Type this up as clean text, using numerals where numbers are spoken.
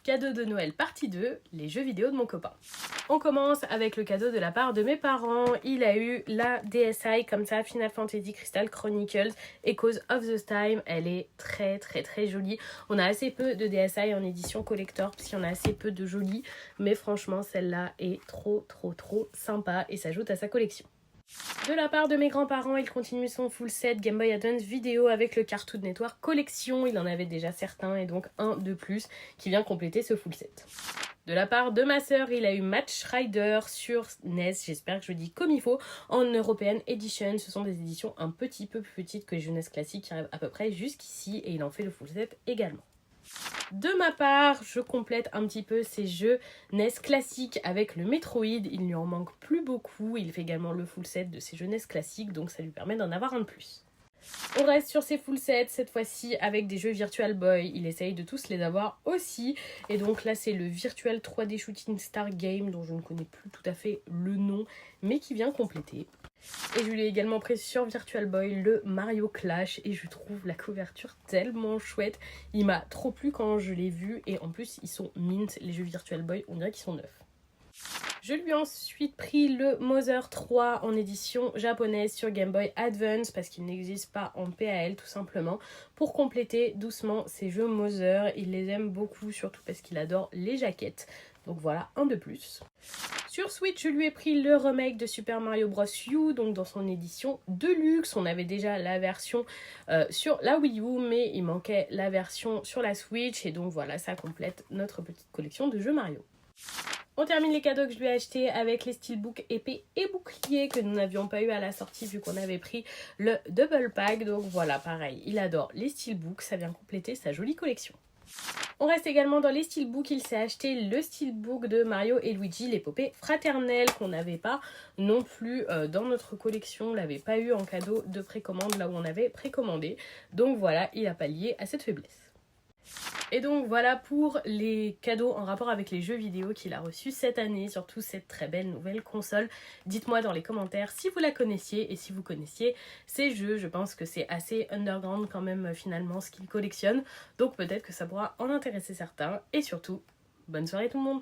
Cadeau de Noël partie 2, les jeux vidéo de mon copain. On commence avec le cadeau de la part de mes parents. Il a eu la DSi comme ça, Final Fantasy Crystal Chronicles Echoes of the Time. Elle est très jolie. On a assez peu de DSi en édition collector parce qu'il y en a assez peu de jolies. Mais franchement, celle-là est trop sympa et s'ajoute à sa collection. De la part de mes grands-parents, il continue son full set Game Boy Advance vidéo avec le Cartoon Network Collection. Il en avait déjà certains et donc un de plus qui vient compléter ce full set. De la part de ma sœur, il a eu Match Rider sur NES, j'espère que je dis comme il faut, en European Edition. Ce sont des éditions un petit peu plus petites que les jeux NES classiques qui arrivent à peu près jusqu'ici et il en fait le full set également. De ma part, je complète un petit peu ces jeux NES classiques avec le Metroid. Il lui en manque plus beaucoup. Il fait également le full set de ces jeux NES classiques, donc ça lui permet d'en avoir un de plus. On reste sur ces full sets, cette fois-ci avec des jeux Virtual Boy. Il essaye de tous les avoir aussi. Et donc là, c'est le Virtual 3D Shooting Star Game, dont je ne connais plus tout à fait le nom, mais qui vient compléter. Et je lui ai également pris sur Virtual Boy le Mario Clash et je trouve la couverture tellement chouette. Il m'a trop plu quand je l'ai vu et en plus ils sont mint, les jeux Virtual Boy, on dirait qu'ils sont neufs. Je lui ai ensuite pris le Mother 3 en édition japonaise sur Game Boy Advance parce qu'il n'existe pas en PAL tout simplement pour compléter doucement ces jeux Mother. Il les aime beaucoup surtout parce qu'il adore les jaquettes. Donc voilà, un de plus. Sur Switch, je lui ai pris le remake de Super Mario Bros. U, donc dans son édition Deluxe. On avait déjà la version sur la Wii U, mais il manquait la version sur la Switch. Et donc voilà, ça complète notre petite collection de jeux Mario. On termine les cadeaux que je lui ai achetés avec les steelbooks épée et bouclier que nous n'avions pas eu à la sortie vu qu'on avait pris le double pack. Donc voilà, pareil, il adore les steelbooks, ça vient compléter sa jolie collection. On reste également dans les steelbooks, il s'est acheté le steelbook de Mario et Luigi, l'épopée fraternelle, qu'on n'avait pas non plus dans notre collection, on l'avait pas eu en cadeau de précommande là où on avait précommandé. Donc voilà, il a pallié à cette faiblesse. Et donc voilà pour les cadeaux en rapport avec les jeux vidéo qu'il a reçus cette année, surtout cette très belle nouvelle console. Dites-moi dans les commentaires si vous la connaissiez et si vous connaissiez ces jeux. Je pense que c'est assez underground quand même finalement ce qu'il collectionne, donc peut-être que ça pourra en intéresser certains. Et surtout, bonne soirée tout le monde!